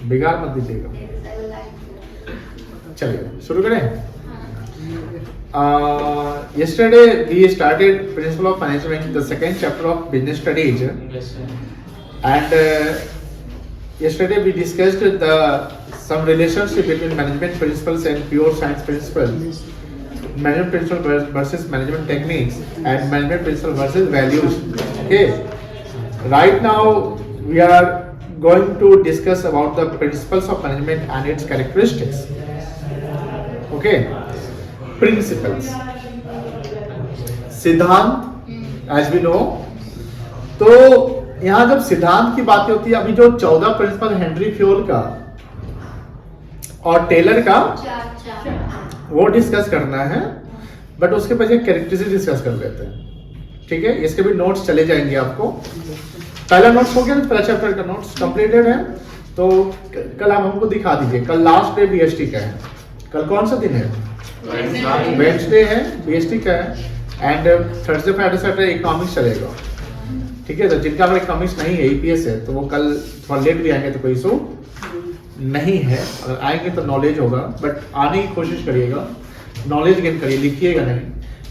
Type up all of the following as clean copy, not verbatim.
बिगाड़ मत दीजिएगा। चलिए शुरू करें। Yesterday we started Principle of Management, the second chapter of Business Studies, and yesterday we discussed some relationship between management principles and pure science principles, management principles versus management techniques, and management principles versus values. Okay, right now we are going to discuss about the principles of management and its characteristics. Okay, principles, सिद्धांत, as we know। तो यहाँ जब सिद्धांत की बात होती है, अभी जो 14 प्रिंसिपल हेनरी फ्योल का और टेलर का वो डिस्कस करना है, बट उसके पहले कैरेक्टरिस्टिक्स डिस्कस कर लेते हैं। ठीक है, इसके भी नोट्स चले जाएंगे आपको। पहला नोट्स हो गया, पहला चैप्टर का नोट्स कंप्लीटेड है। तो कल आप हमको दिखा दीजिए, कल लास्ट डे बीएसटी का है। कल कौन सा दिन है? वेडनेसडे है, बीएसटी का है, and Thursday Friday Saturday economics चलेगा। ठीक है, तो जिनका अगर इकोनॉमिक्स नहीं है, ईपीएस है, तो वो कल थोड़ा लेट भी आएंगे तो कोई इशू नहीं है। अगर आएंगे तो नॉलेज होगा, बट आने की कोशिश करिएगा, नॉलेज गेन करिए, लिखिएगा नहीं,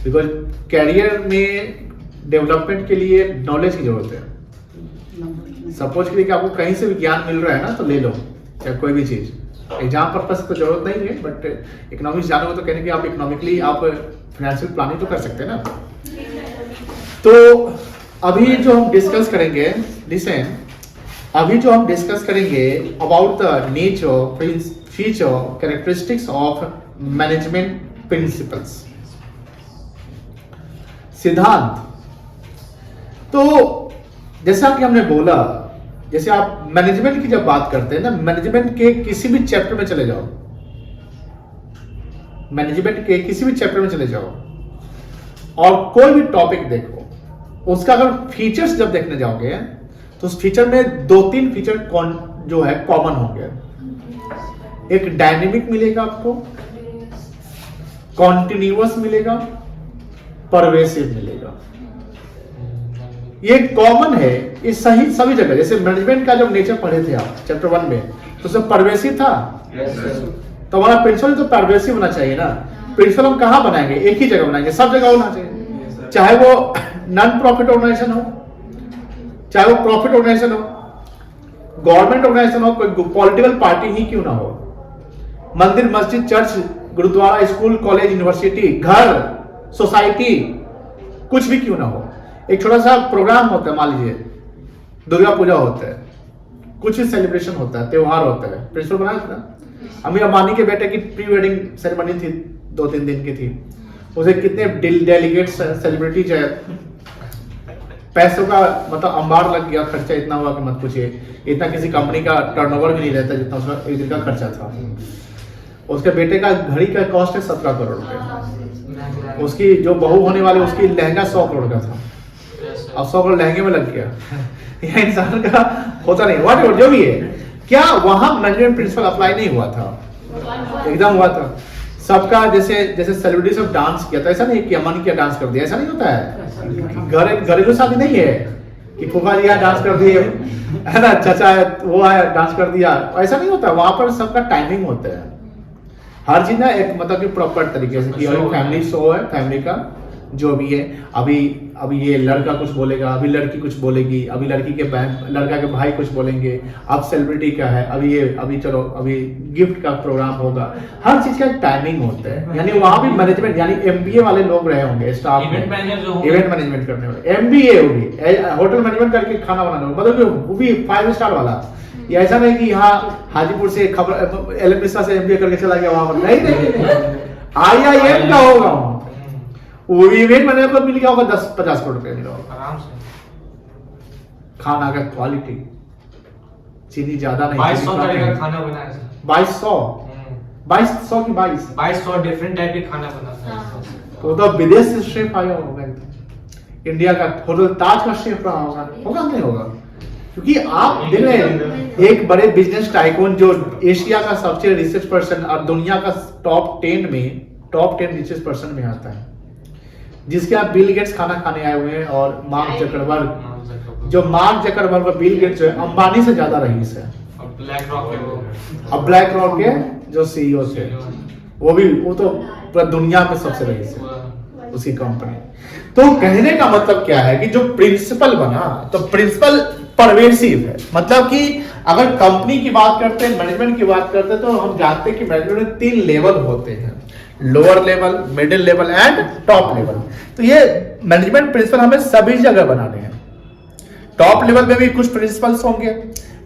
बिकॉज कैरियर में डेवलपमेंट के लिए नॉलेज की जरूरत है। सपोज करिए कि आपको कहीं से भी ज्ञान मिल रहा है ना, तो ले लो, चाहे कोई भी चीज। एग्जाम पर्पस तो जरूरत नहीं है, बट इकोनॉमिक्स जानोगे तो कहने कि आप इकोनॉमिकली आप फाइनेंशियल प्लानिंग तो कर सकते हैं ना। तो अभी जो हम डिस्कस करेंगे, लिसन, अभी जो हम डिस्कस करेंगे about the nature, feature, characteristics of management principles, सिद्धांत। तो जैसा कि हमने बोला, जैसे आप मैनेजमेंट की जब बात करते हैं ना, मैनेजमेंट के किसी भी चैप्टर में चले जाओ, मैनेजमेंट के किसी भी चैप्टर में चले जाओ और कोई भी टॉपिक देखो, उसका अगर फीचर्स जब देखने जाओगे तो उस फीचर में 2-3 फीचर जो है कॉमन होंगे। एक डायनेमिक मिलेगा आपको, कॉन्टिन्यूअस मिलेगा, परवेसिव मिलेगा। ये कॉमन है, ये सही सभी जगह। जैसे मैनेजमेंट का जब नेचर पढ़े थे आप चैप्टर 1 में, तो सब परवेसिव था। तो हमारा प्रिंसिपल तो परवेसिव होना चाहिए ना। प्रिंसिपल हम कहाँ बनाएंगे? एक ही जगह बनाएंगे, सब जगह होना चाहिए। चाहे वो नॉन प्रॉफिट ऑर्गेनाइजेशन हो, चाहे वो प्रॉफिट ऑर्गेनाइजेशन हो, गवर्नमेंट ऑर्गेनाइजेशन हो, कोई पॉलिटिकल पार्टी ही क्यों ना हो, मंदिर, मस्जिद, church, gurudwara, school, college, university, घर, सोसाइटी, कुछ भी क्यों ना हो। एक छोटा सा प्रोग्राम होता है, मान लीजिए दुर्गा पूजा होता है, कुछ भी सेलिब्रेशन होता है, त्योहार होता है, प्रिंसिपल बनाया था। अमीर अंबानी के बेटे की प्री वेडिंग सेरेमनी थी, 2-3 दिन की थी। उसे कितने डेलीगेट्स, सेलिब्रिटीज है, पैसों का मतलब अंबार लग गया, खर्चा इतना हुआ कि मत पूछिए। इतना किसी कंपनी का टर्नओवर भी नहीं रहता जितना उसका एक दिन का खर्चा था। उसके बेटे का घड़ी का कॉस्ट है 17 करोड़ रुपए। उसकी जो बहू होने वाली, उसकी लहंगा 100 करोड़ का था, अब 100 करोड़ लहंगे में लग गया। यह इंसान का होता नहीं, व्हाट जो भी है। क्या वहां मैनेजमेंट प्रिंसिपल अप्लाई नहीं हुआ था? एकदम हुआ था। सबका जैसे जैसे सेलिब्रिटी सब डांस किया था, ऐसा नहीं कि अमन किया डांस कर दिया, ऐसा नहीं होता है। घरेलू शादी नहीं है कि फूफा जी डांस कर दिए, है ना, चाचा वो आया डांस कर दिया, ऐसा नहीं होता। वहां पर सबका टाइमिंग होता है, हर चीज ना एक मतलब कि प्रॉपर तरीके से कि फैमिली शो है, फैमिली का जो भी है। अभी ये लड़का कुछ बोलेगा, अभी लड़की कुछ बोलेगी, अभी लड़की के लड़का के भाई कुछ बोलेंगे, अब सेलिब्रिटी का है, अभी चलो अभी गिफ्ट का प्रोग्राम होगा। हर चीज का एक टाइमिंग होता है। यानी वहां भी मैनेजमेंट, यानी एमबीए वाले लोग रहे होंगे स्टाफ में, इवेंट मैनेजमेंट करने वाले, एमबीए होगी, होटल मैनेजमेंट करके खाना बनाना होगा, मतलब वो भी 5 स्टार वाला। ये ऐसा नहीं कि यहाँ हाजीपुर से खबर एलएमएसआ से एमबीए करके चला गया, वहां नहीं, IIM का होगा, वो इवेंट मैनेजर को मिल गया होगा 10-50 करोड़ रुपया मिला होगा आराम से। खाना का क्वालिटी, चीनी ज्यादा नहीं, 2200 तरह का खाना बनाया है। 2200 की 2200 डिफरेंट टाइप के खाना बनाता है। तो विदेश से शेफ आया होगा, इंडिया का होटल ताज का शेफ रहा होगा नहीं होगा? क्योंकि आप देख रहे हैं एक बड़े बिजनेस टाइकून जो एशिया का सबसे रिचेस्ट पर्सन और दुनिया का टॉप 10 रिचेस्ट पर्सन में आता है, जिसके आप बिल गेट्स खाना खाने आए हुए हैं और मार्क जकरबर्ग जो मार्क जकरबर्ग और बिल गेट्स जो है अंबानी से ज्यादा रईस है। और ब्लैक रॉक के वो अब ब्लैक रॉक के जो सीईओ थे वो तो पूरा दुनिया में सबसे रईस है उसकी कंपनी। तो कहने का मतलब क्या है कि जो प्रिंसिपल बना तो प्रिंसिपल परवेसिव है, मतलब कि अगर कंपनी की बात करते हैं, मैनेजमेंट की बात करते हैं, तो हम जानते हैं कि मैनेजमेंट में 3 लेवल होते हैं, lower level, middle level and top level. तो ये मैनेजमेंट प्रिंसिपल हमें सभी जगह बनाने हैं। टॉप लेवल में भी कुछ प्रिंसिपल्स होंगे,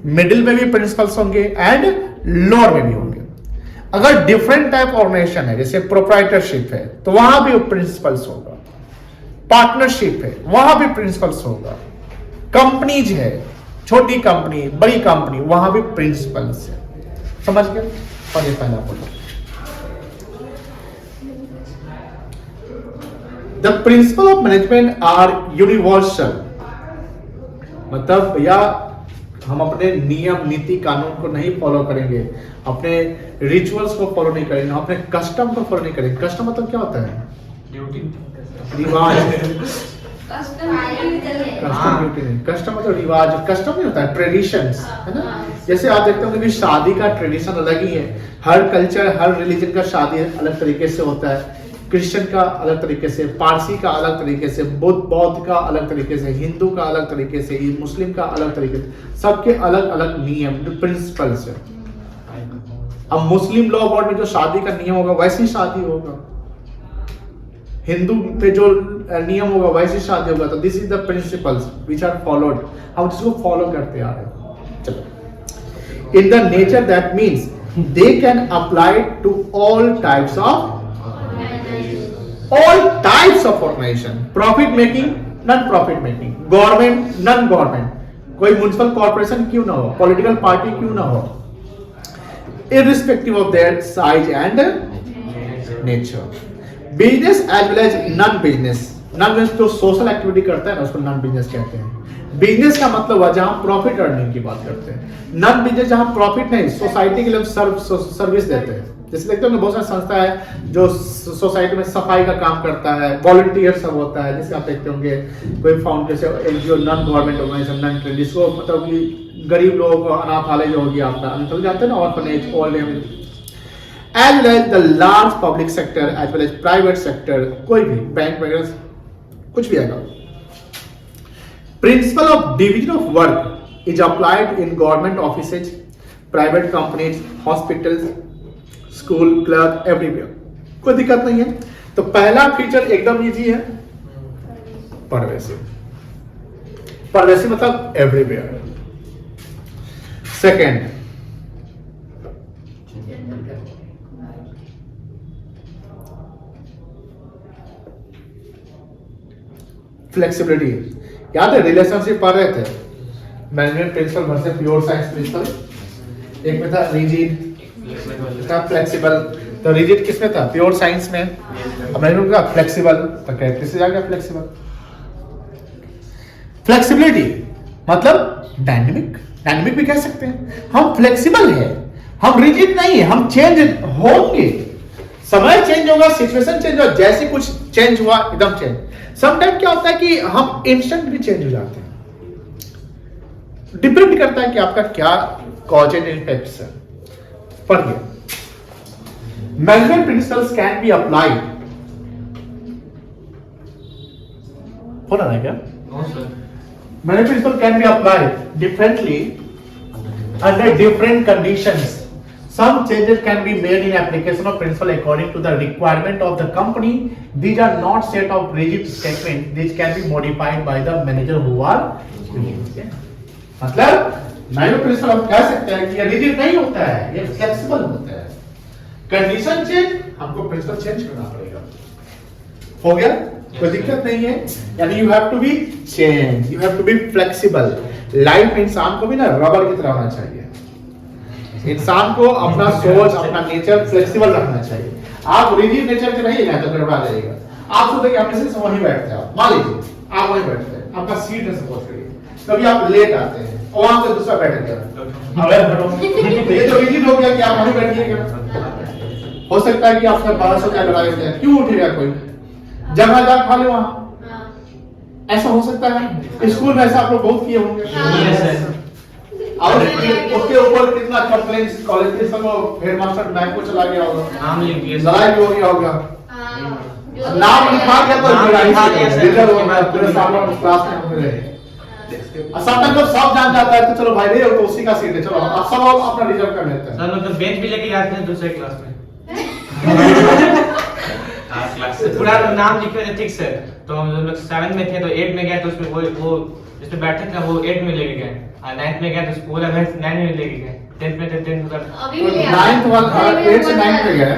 मिडिल में भी प्रिंसिपल्स होंगे एंड लोअर में भी होंगे। अगर डिफरेंट टाइप ऑर्गेनाइजेशन है, जैसे प्रोप्राइटरशिप है, तो वहां भी प्रिंसिपल्स होगा, पार्टनरशिप है वहां भी प्रिंसिपल्स होगा, कंपनीज है, छोटी कंपनी बड़ी कंपनी, वहां भी प्रिंसिपल्स है। समझ गए? और ये पहला point, the principle of management are universal. मतलब भैया हम अपने नियम नीति कानून को नहीं फॉलो करेंगे, अपने रिचुअल्स को फॉलो नहीं करेंगे, अपने कस्टम को फॉलो नहीं करेंगे। कस्टम मतलब क्या होता है? ड्यूटी रिवाज। कस्टम कस्टम मतलब रिवाज, कस्टम नहीं होता है, ट्रेडिशंस है ना। जैसे आप देखते होंगे कि शादी का ट्रेडिशन अलग ही है, हर कल्चर हर रिलीजन का शादी अलग तरीके से होता है, क्रिश्चियन का अलग तरीके से, पारसी का अलग तरीके से, बौद्ध का अलग तरीके से, हिंदू का अलग तरीके से, मुस्लिम का अलग तरीके से, सबके अलग अलग नियम प्रिंसिपल्स है। अब मुस्लिम लॉ बोर्ड में जो शादी का नियम होगा वैसी शादी होगा, हिंदू पे जो नियम होगा वैसी शादी होगा। तो this is the principles which are followed, हम जिसको फॉलो करते आ रहे हैं। चलो, in the nature that means they can apply to all types of organization, profit making, non profit making, government, non government, कोई म्युनिसिपल कॉर्पोरेशन क्यों ना हो, पॉलिटिकल पार्टी क्यों ना हो, irrespective of their size and nature, business as well as non business। Non business जो social activity करता है ना उसको नॉन बिजनेस कहते हैं। बिजनेस का मतलब है जहां प्रॉफिट अर्निंग की बात करते हैं। नॉन बिजनेस जहां प्रॉफिट नहीं, सोसाइटी के लिए सर्विस देते हैं। जैसे देखते हो बहुत सारी संस्था है जो सोसाइटी में सफाई का काम करता है, वॉलंटियर सब होता है। जैसे आप देखते होंगे कोई foundation, NGO, non government organization, non trade, जिसको मतलब कि गरीब लोगों को अनाथालय जो हो गया आपका, अनाथालय जानते हैं ना, orphanage, old age, as well as the large public sector as well as private sector, कोई भी बैंक वगैरह कुछ भी आएगा। Principle of division of work is applied in government offices, private companies, hospitals, school, club, everywhere, कोई दिक्कत नहीं है। तो पहला फीचर एकदम इजी है, परवेसिव। परवेसिव मतलब एवरीवेयर। Second, flexibility. याद है रिलेशनशिप पढ़ रहे थे, management principle versus pure science principle. एक में था रिजिड, था फ्लेक्सिबल। तो रिजिड किसमें था? प्योर साइंस में। अब मैंने कहा फ्लेक्सिबल, तो कैरेक्टर से आ गया फ्लेक्सिबल। फ्लेक्सिबिलिटी मतलब डायनेमिक, डायनेमिक भी कह सकते हैं। हम फ्लेक्सिबल है, हम रिजिड नहीं है, हम चेंज होंगे, समय चेंज होगा, सिचुएशन चेंज होगा, जैसे कुछ चेंज हुआ एकदम चेंज। समटाइम क्या होता है कि हम इंस्टेंट भी चेंज हो जाते हैं, डिपेंड करता है कि आपका क्या कॉज एंड इफेक्ट्स है। पढ़िए, management principles can be applied, हो रहा है क्या? Management principle can be applied differently under different conditions. Some changes can be made in application of principle according to the requirement of the company. These are not set of rigid statements. These can be modified by the manager who are used. मतलब management principal हम कह सकते हैं कि ये rigid नहीं होता है, ये फ्लेक्सिबल होता है। कंडीशन चेंज, हमको प्रिंसिपल चेंज करना पड़ेगा। हो गया? कोई दिक्कत नहीं है। यानी you have to be change, you have to be flexible. Life इंसान को भी ना रबर की तरह होना चाहिए। इंसान को अपना सोच, अपना नेचर फ्लेक्सिबल रखना चाहिए। आप रिजिड नेचर के नहीं है तो गड़बड़ा जाएगा। आप सोचते कि आप से वहीं बैठते हैं, मान लीजिए आप वहीं बैठते हैं, आपका सीट है सपोज करिए, कभी आप लेट आते हैं और वहां से दूसरा बैठ गया, ये तो रिजिड हो गया कि आप वहीं बैठिएगा। हो सकता है कि आपका 1200 का लड़ाई हो जाए, क्यों उठेगा कोई? जगह जा खा लो वहां, ऐसा हो सकता है? स्कूल में ऐसा आप लोग बहुत किए होंगे। Yes, sir. और उसके ऊपर कितना कंप्लेंट्स कॉलेज के सब हेडमास्टर बैंक को चला गया होगा, नाम लिख दिए sir. लड़ाई भी हो गया होगा, हाँ, नाम लिखा गया तो नाम लड़ाई लिखा गया, सर। लीडर हो गया, पूरे सामने क्लास में होते रहे। असामन जब सब जान जाता है तो चलो भाई रे तो उसी का सीट है, चलो आप सब अपना रिजर्व कर लेते हैं। सर मतलब बेंच भी लेके जाते हैं दूसरे क्लास में। पूरा नाम लिखे थे ठीक से, तो हम लोग 7 में थे तो 8 में गए तो उसमें वो जिसमें बैठे थे वो 8 में लेके गए, और 9th में गए तो पूरा 9 में लेके गए, 10th में थे 10th का अभी भी लिया। 9th वाला 8 से 9th में गए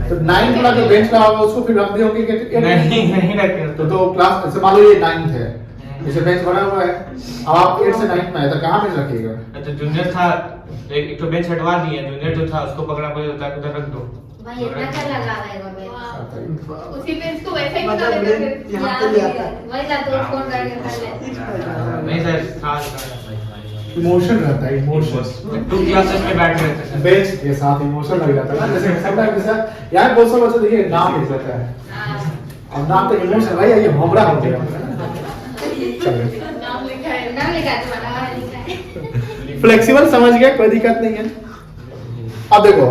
तो 9th वाला जो बेंच लगा होगा उसको फिर रख दिए होंगे कि नहीं रखे तो क्लास जैसे मान लो ये 9th है, जैसे बेंच बना हुआ है, अब आप 8 से 9th में है तो कहाँ बेंच रखिएगा? तो जूनियर था, एक तो बेंच हटवा दिए, जूनियर जो था उसको पकड़ा बोले उधर रख दो। भाई इतना क्या लगा रहेगा भाई? उसी पेज को वैसे ही मतलब बता देते बेंच थे। यहाँ पे ले आता है। वही ला तो फोन करके कर ले। नहीं सर था इमोशन रहता है, इमोशन 2 क्लासेस में बैठ रहे थे सर। बेंच के साथ इमोशन लग जाता है ना, जैसे समटाइम जैसे यार बहुत सारे बच्चे देखिए नाम लिख देता है, अब नाम तो इमोशन भाई ये हमरा हो गया। चलिए नाम लिखा है। नाम लिखा है तुम्हारा, लिखा है। फ्लेक्सिबल समझ गए, कोई दिक्कत नहीं है। अब देखो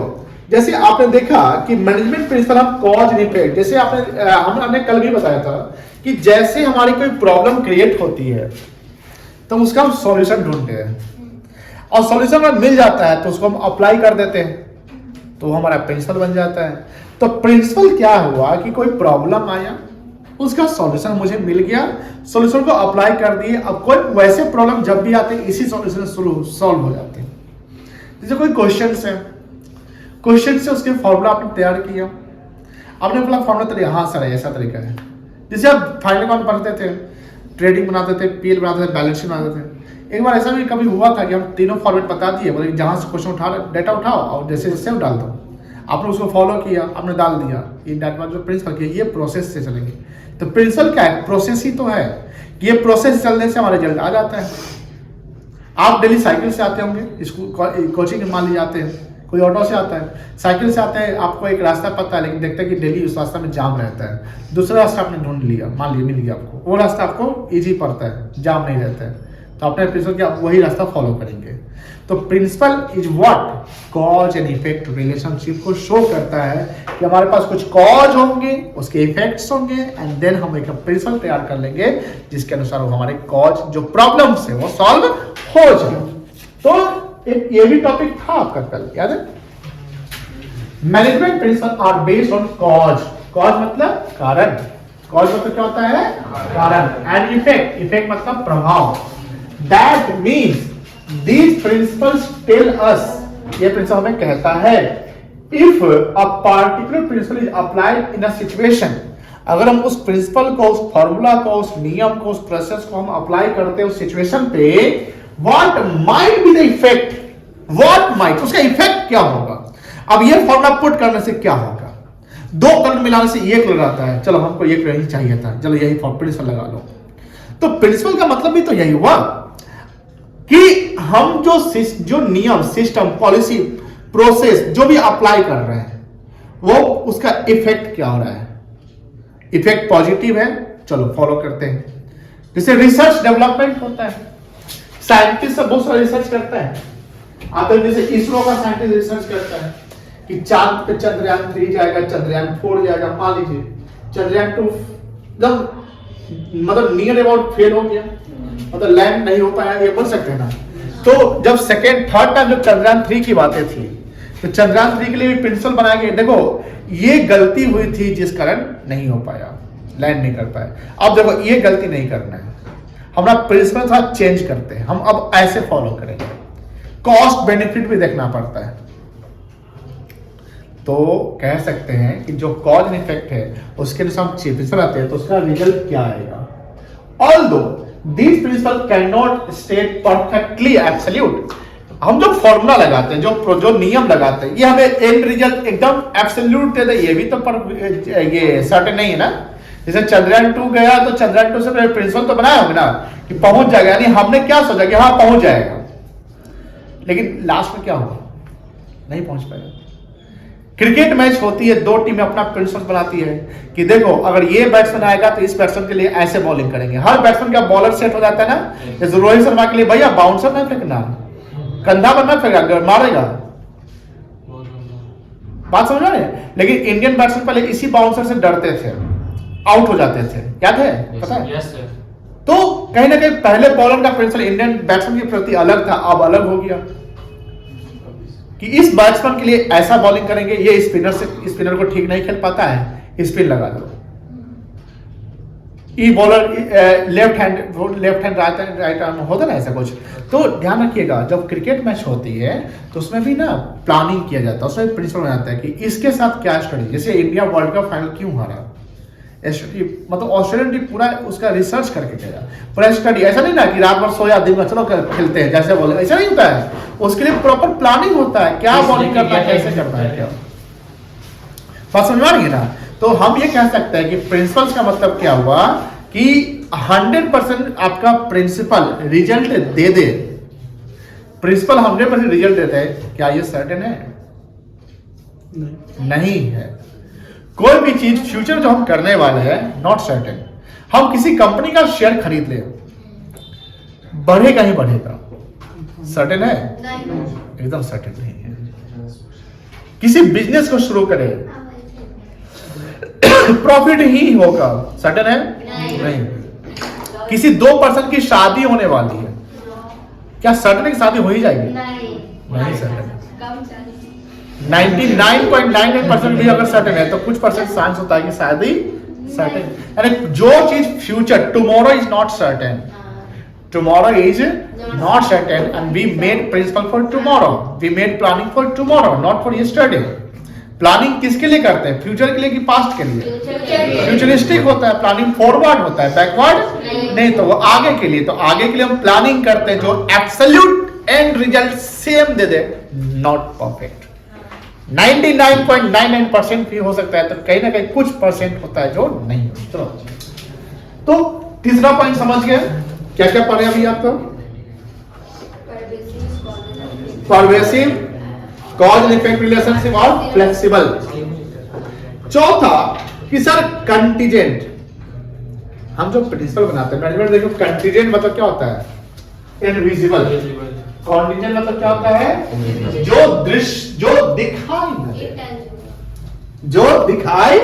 जैसे आपने देखा कि मैनेजमेंट प्रिंसिपल हम कॉज एंड इफेक्ट, जैसे हमने कल भी बताया था कि जैसे हमारी कोई प्रॉब्लम क्रिएट होती है तो उसका हम सॉल्यूशन ढूंढते हैं, और सॉल्यूशन अगर मिल जाता है तो उसको हम अप्लाई कर देते हैं तो हमारा प्रिंसिपल बन जाता है। तो प्रिंसिपल क्या हुआ कि कोई प्रॉब्लम आया, उसका सॉल्यूशन मुझे मिल गया, सॉल्यूशन को अप्लाई कर दिए। अब कोई वैसे प्रॉब्लम जब भी आते हैं इसी सॉल्यूशन से सॉल्व हो जाते हैं। जैसे कोई क्वेश्चन है, क्वेश्चन से उसके फॉर्मूला आपने तैयार किया, आपने बोला फॉर्मूला तरीका, हाँ सर ऐसा तरीका है। जैसे आप फाइनल अकाउंट पढ़ते थे, ट्रेडिंग बनाते थे, पीएल बनाते थे, बैलेंस शीट बनाते थे। एक बार ऐसा भी कभी हुआ था कि हम तीनों फॉर्मेट बता दिए, बोले जहाँ से क्वेश्चन उठा डेटा उठाओ और जैसे जैसे डाल दो, आपने उसको फॉलो किया, आपने डाल दिया, ये डाटा जो प्रिंसिपल किया ये प्रोसेस से चलेंगे। तो प्रिंसिपल क्या है? प्रोसेस ही तो है कि ये प्रोसेस चलने से हमारा रिजल्ट आ जाता है। आप डेली साइकिल से आते होंगे स्कूल कोचिंग में, मान लीजिए आते हैं, कोई ऑटो से आता है, साइकिल से आते हैं, आपको एक रास्ता पता है लेकिन देखते हैं कि डेली उस रास्ता में जाम रहता है, दूसरा रास्ता आपने ढूंढ लिया, मान लीजिए मिल गया आपको, वो रास्ता आपको इजी पड़ता है, जाम नहीं रहता है, तो अपने प्रिंसिपल के आप वही रास्ता फॉलो करेंगे। तो principle is what? Cause and effect relationship को शो करता है कि हमारे पास कुछ कॉज होंगे, उसके इफेक्ट्स होंगे, एंड देन हम एक प्रिंसिपल तैयार कर लेंगे जिसके अनुसार वो हमारे कॉज जो प्रॉब्लम्स है वो सॉल्व हो जाए। तो एक ये भी टॉपिक था आपका कल, याद है? Management principle are based on cause. Cause मतलब कारण, कॉज मतलब क्या होता है? कारण। एंड इफेक्ट, इफेक्ट मतलब प्रभाव। That means these principles tell us, ये प्रिंसिपल हमें कहता है, if a particular principle is applied in a situation, अगर हम उस प्रिंसिपल को, उस फॉर्मूला को, उस नियम को, उस प्रोसेस को हम अप्लाई करते हैं उस सिचुएशन पे, what might be the effect, what might, उसका इफेक्ट क्या होगा। अब ये फॉर्मूला पुट करने से क्या होगा? 2 कलर मिलाने से 1 कलर आता है, चलो हमको 1 कलर ही चाहिए था, चलो यही प्रिंसिपल लगा लो। तो प्रिंसिपल का मतलब भी तो यही हुआ कि हम जो नियम, सिस्टम, पॉलिसी, प्रोसेस जो भी अप्लाई कर रहे हैं वो उसका इफेक्ट क्या हो रहा है। इफेक्ट पॉजिटिव है, चलो फॉलो करते हैं। जैसे रिसर्च डेवलपमेंट होता है, साइंटिस्ट सब बहुत सारा रिसर्च करता है, आते जैसे इसरो का साइंटिस्ट रिसर्च करता है कि चांद पे चंद्रयान 3 जाएगा, चंद्रयान 4 जाएगा। मान लीजिए चंद्रयान 2 मतलब नियर अबाउट फेल हो गया, मतलब लैंड नहीं हो पाया, ये बोल सकते हैं ना। तो जब सेकेंड थर्ड टाइम जब चंद्रयान 3 की बातें थी तो चंद्रयान 3 के लिए भी प्रिंसिपल बनाया गया, देखो ये गलती हुई थी जिस कारण नहीं हो पाया, लैंड नहीं कर पाए। अब देखो ये गलती नहीं करना है, हमारा प्रिंसिपल थोड़ा चेंज करते हैं, हम अब ऐसे फॉलो करेंगे। कॉस्ट बेनिफिट भी देखना पड़ता है, तो कह सकते हैं कि जो कॉज एंड इफेक्ट है उसके अनुसार हम प्रिंसिपल आते हैं तो उसका रिजल्ट क्या आएगा। Although this principle can not state perfectly absolute, हम जो फॉर्मूला लगाते हैं, जो नियम लगाते हैं, ये हमें एंड रिजल्ट एकदम एब्सोल्यूट दे दे, ये भी तो ये सर्टेन नहीं है ना। जैसे चंद्रयान 2 गया तो चंद्रयान 2 से प्रिंसिपल तो बनाया होगा ना कि पहुंच जाएगा, यानी हमने क्या सोचा कि हाँ पहुंच जाएगा, लेकिन लास्ट में क्या हुआ? नहीं पहुंच पाएगा। क्रिकेट मैच होती है, दो टीमें अपना प्रिंसिपल बनाती है कि देखो अगर ये बैट्समैन आएगा तो इस बैट्समैन के लिए ऐसे बॉलिंग करेंगे। हर बैट्समैन का बॉलर सेट हो जाता है ना। जैसे रोहित शर्मा के लिए भैया बाउंसर ना फेंकना, कंधा पर ना फेंका, मारेगा, बात समझ रहे हैं। लेकिन इंडियन बैट्समैन पहले इसी बाउंसर से डरते थे, आउट हो जाते थे, याद है, पता है। Yes sir. तो कहीं ना कहीं पहले बॉलर का प्रिंसिपल इंडियन बैट्समैन के प्रति अलग था, अब अलग हो गया कि इस बैट्समैन के लिए ऐसा बॉलिंग करेंगे, ये स्पिनर को ठीक नहीं खेल पाता है, स्पिन लगा दो। ई bowler left hand right arm होता ना ऐसा कुछ। तो ध्यान रखिएगा जब क्रिकेट मैच होती है तो उसमें भी ना प्लानिंग किया जाता है, उसमें प्रिंसिपल बनाता है कि इसके साथ क्या स्टडी। जैसे इंडिया वर्ल्ड कप फाइनल क्यों हारा, मतलब ऑस्ट्रेलियन टीम पूरा उसका रिसर्च करके गया, पूरा स्टडी। ऐसा नहीं ना कि रात भर सोया दिन में चलो खेलते हैं जैसे बोले, ऐसा नहीं होता है। उसके लिए प्रॉपर प्लानिंग होता है, क्या बॉलिंग करना है, कैसे करना है, क्या बात समझ में ना। तो हम ये कह सकते हैं कि प्रिंसिपल्स का मतलब क्या हुआ कि 100% आपका प्रिंसिपल रिजल्ट दे दे। प्रिंसिपल 100% रिजल्ट देता है, क्या ये सर्टेन है? नहीं है। कोई भी चीज फ्यूचर जो हम करने वाले हैं नॉट सर्टेन। हम किसी कंपनी का शेयर खरीद ले, बढ़ेगा ही बढ़ेगा, सर्टेन है? एकदम सर्टेन नहीं है। किसी बिजनेस को शुरू करें, प्रॉफिट ही होगा, सर्टेन है? नहीं। किसी 2 पर्सन की शादी होने वाली है, क्या सर्टेन है कि शादी हो ही जाएगी? नहीं सर्टेन। 99.99% भी अगर सर्टेन है तो कुछ परसेंट चांस होता है कि शादी सर्टेन। यानी जो चीज future, tomorrow is not certain, tomorrow is not certain and we made principle for tomorrow, we made planning for tomorrow, not for yesterday. Planning किसके लिए करते हैं, फ्यूचर के लिए कि पास्ट के लिए? फ्यूचरिस्टिक होता है, प्लानिंग फॉरवर्ड होता है, बैकवर्ड नहीं। तो वो आगे के लिए, तो आगे के लिए हम प्लानिंग करते हैं जो absolute and result same they they, not perfect. 99.99% भी हो सकता है, तो कहीं ना कहीं कुछ परसेंट होता है जो नहीं होता। चलो तो तीसरा पॉइंट समझ गए, क्या क्या पढ़े अभी आपको? Pervasive, cause and effect relationship और फ्लेक्सिबल। चौथा कि सर कंटीजेंट, हम जो प्रिंसिपल बनाते हैं मैनेजमेंट, देखो कंटीजेंट मतलब क्या होता है? इनविजिबल। कंटीजेंट मतलब क्या होता है? जो दृश्य, जो दिखाई न दे, जो दिखाई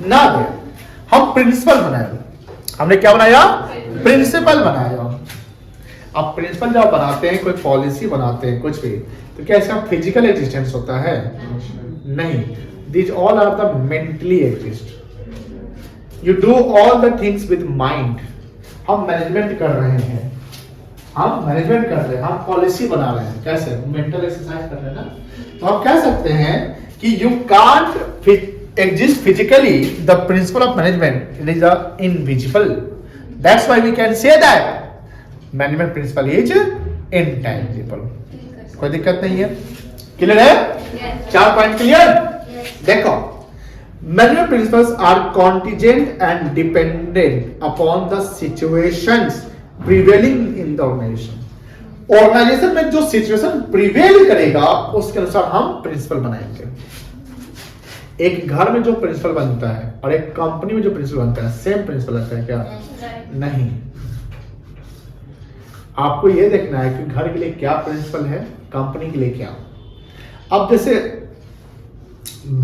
ना दे। हम प्रिंसिपल बनाए, हमने क्या बनाया? प्रिंसिपल बनाया। अब प्रिंसिपल जब बनाते हैं, कोई पॉलिसी बनाते हैं, कुछ भी, तो क्या इसका फिजिकल एग्जिस्टेंस होता है? नहीं। These all are the mentally exist. You do all the things with mind. हम मैनेजमेंट कर रहे हैं, हम मैनेजमेंट कर रहे हैं, हम पॉलिसी बना रहे हैं, कैसे? मेंटल एक्सरसाइज कर रहे हैं ना। तो हम कह सकते हैं कि you can't exist physically, the principle of management, it is invisible. That's why we can say that management principle is intangible. कोई दिक्कत नहीं है, क्लियर है? Yes. 4 point clear? Yes. देखो, management principles are contingent and dependent upon the situations prevailing in the organization. Organization में जो situation prevail करेगा उसके अनुसार हम प्रिंसिपल बनाएंगे। एक घर में जो प्रिंसिपल बनता है और एक कंपनी में जो प्रिंसिपल बनता है, सेम प्रिंसिपल बनता है क्या? नहीं। आपको यह देखना है कि घर के लिए क्या प्रिंसिपल है, कंपनी के लिए क्या। अब जैसे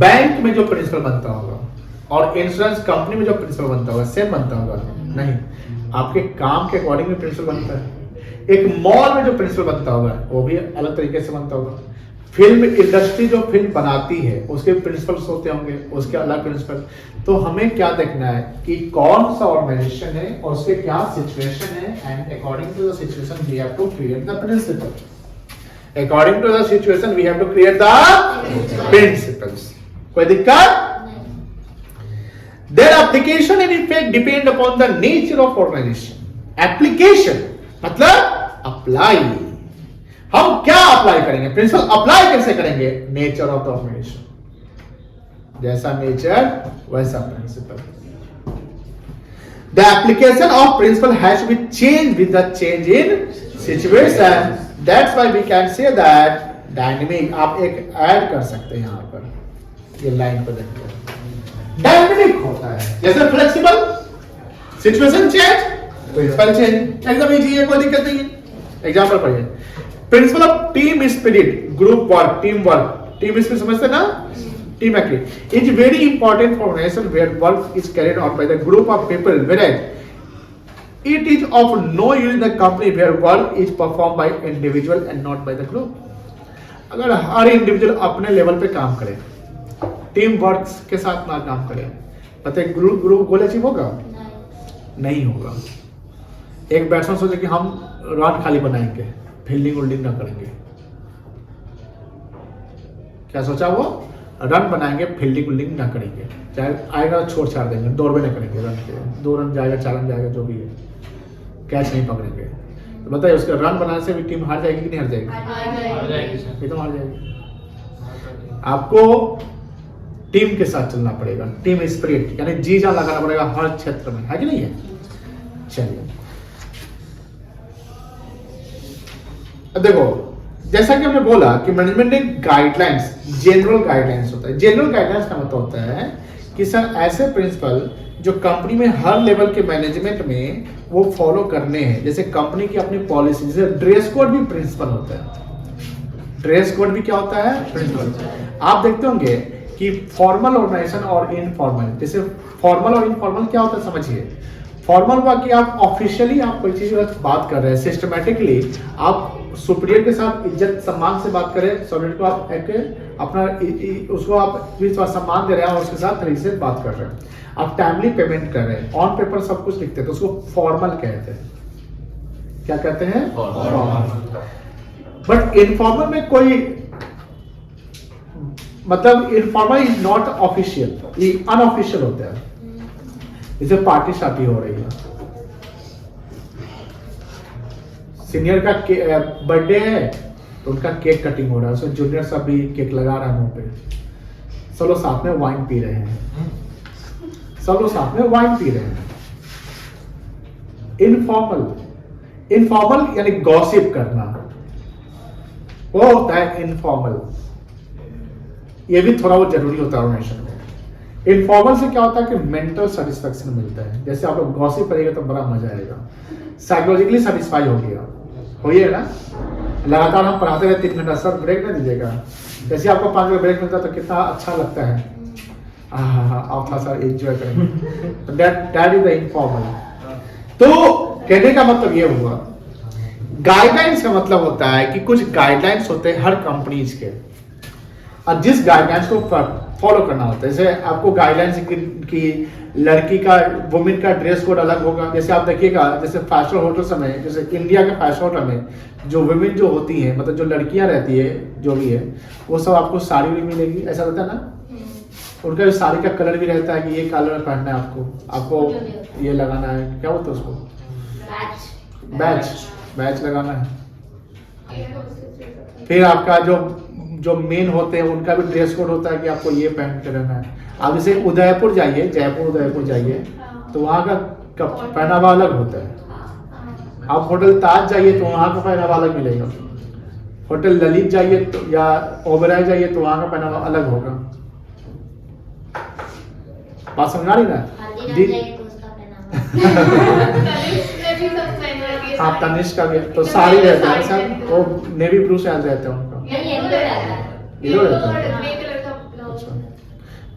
बैंक में जो प्रिंसिपल बनता होगा और इंश्योरेंस कंपनी में जो प्रिंसिपल बनता होगा, सेम बनता होगा? नहीं। आपके काम के अकॉर्डिंग में प्रिंसिपल बनता है। एक मॉल में जो प्रिंसिपल बनता होगा वो भी अलग तरीके से बनता होगा। फिल्म इंडस्ट्री जो फिल्म बनाती है उसके प्रिंसिपल्स होते होंगे, उसके अलग प्रिंसिपल। तो हमें क्या देखना है कि कौन सा ऑर्गेनाइजेशन है और उसके क्या सिचुएशन है, and according to the situation we have to create the principle. According to the situation we have to create the principles. कोई दिक्कत? Their application and effect depend upon the nature of organization. Application मतलब apply. हम क्या apply करेंगे? Principle apply कैसे करेंगे? Nature of the organization, जैसा nature वैसा principle. The application of principle has to be change with the change in situation. That's why we can say that dynamic. आप एक ऐड कर सकते हैं यहां पर, ये लाइन पर देखिए डायनेमिक होता है, जैसे flexible, situation change, principle change, एकदम इजी है, कोई दिक्कत नहीं है। एग्जांपल पढ़िए, principle of team spirit, group work, team work, team spirit समझते ना, team activity is very important for organization where work is carried out by the group of people, where it is of no use in the company where work is perform by individual and not by the group. अगर हर individual अपने level पे काम करे, team work के साथ ना काम करे, पता है ग्रुप गोल अचीव होगा? नहीं होगा। एक बैट्समैन सोचे कि हम रन खाली बनाएंगे, फील्डिंग उल्डिंग ना करेंगे, क्या सोचा वो? रन बनाएंगे, फील्डिंग उल्डिंग ना करेंगे, चाहे आएगा तो छोड़ छाड़ देंगे, दौड़ भी नहीं करेंगे, रन के 2 रन जाएगा, 4 रन जाएगा, जो भी है, कैच नहीं पकड़ेंगे, तो बताइए उसके रन बनाने से भी टीम हार जाएगी कि नहीं हार जाएगी? हार जाएगी सर। ये तो हार जाएगी। आपको टीम के साथ चलना पड़ेगा, टीम स्पिरिट यानी जी जान लगाना पड़ेगा हर क्षेत्र में, है कि नहीं है? चलिए अब देखो, जैसा कि हमने बोला कि मैनेजमेंट ने गाइडलाइंस, जनरल गाइडलाइंस होता है। जनरल गाइडलाइंस का मतलब होता है कि सर ऐसे प्रिंसिपल जो कंपनी में हर लेवल के मैनेजमेंट में वो फॉलो करने हैं, जैसे कंपनी की अपनी पॉलिसी, जैसे ड्रेस कोड भी प्रिंसिपल होता है। ड्रेस कोड भी क्या होता है? प्रिंसिपल। आप देखते होंगे कि फॉर्मल ऑर्गेनाइजेशन और इनफॉर्मल, जैसे फॉर्मल और इनफॉर्मल क्या होता है समझिए। फॉर्मल हुआ कि आप ऑफिशियली आप कोई चीज बात कर रहे हैं, सिस्टमेटिकली आप सुपीरियर के साथ इज्जत सम्मान से बात करें, सबॉर्डिनेट को आप एक अपना उसको आप सम्मान दे रहे हैं और उसके साथ तरीके से बात कर रहे हैं, आप टाइमली पेमेंट कर रहे हैं, ऑन पेपर सब कुछ लिखते हैं, तो उसको फॉर्मल कहते हैं। क्या कहते हैं? फॉर्मल। बट इनफॉर्मल में कोई मतलब इनफॉर्मल इज नॉट ऑफिशियल, ये अनऑफिशियल होता है। जैसे पार्टी शादी हो रही है, सीनियर का बर्थडे है तो उनका केक कटिंग हो रहा है, उसमें जूनियर सब भी केक लगा रहा है मुंह पे, सब लोग साथ में वाइन पी रहे हैं, सब लोग साथ में वाइन पी रहे हैं। इनफॉर्मल, इनफॉर्मल यानी गॉसिप करना, वो होता है इनफॉर्मल। ये भी थोड़ा बहुत जरूरी होता है ऑर्गेनाइजेशन में। इनफॉर्मल से क्या होता है कि मेंटल सेटिस्फेक्शन मिलता है, जैसे आप लोग गॉसिप करेंगे तो बड़ा मजा आएगा, साइकोलॉजिकली सेटिस्फाई हो गया, होइए ना। लगातार हम पढ़ाते रहे 3 घंटा, सर ब्रेक नहीं दीजिएगा, जैसे आपको 5 मिनट ब्रेक मिलता है तो कितना अच्छा लगता है, आप थोड़ा सा एंजॉय करेंगे। That is the informal. तो कहने का मतलब ये हुआ, गाइडलाइंस का मतलब होता है कि कुछ गाइडलाइंस होते हैं हर कंपनीज के, और जिस गाइडलाइंस को फॉलो करना होता है। जैसे आपको गाइडलाइंस की लड़की का, वुमेन का ड्रेस कोड अलग होगा। जैसे आप देखिएगा, जैसे फैशन होटल में, जैसे इंडिया के फैशन होटल में जो वुमेन जो होती है, मतलब जो लड़कियां रहती है, जो भी है, वो सब आपको साड़ी भी मिलेगी, ऐसा रहता है ना। उनका साड़ी का कलर भी रहता है कि ये कलर पहनना है आपको ये लगाना है, क्या बोलते हैं उसको, बैच लगाना है। फिर आपका जो मेन होते हैं उनका भी ड्रेस कोड होता है कि आपको ये पहन के रहना है। आप जैसे उदयपुर जाइए, जयपुर उदयपुर जाइए, तो वहाँ का पहनावा अलग होता है। आप होटल ताज जाइए तो वहाँ का पहनावा अलग मिलेगा, होटल ललित जाइए तो या ओबराय जाइए तो वहाँ का पहनावा अलग होगा। बात समझ आ रही ना? हाँ, तनिष्क का भी तो साड़ी रहता है सर, वो नेवी ब्लू शायद रहता है उनका, हीरो रहता है। अच्छा,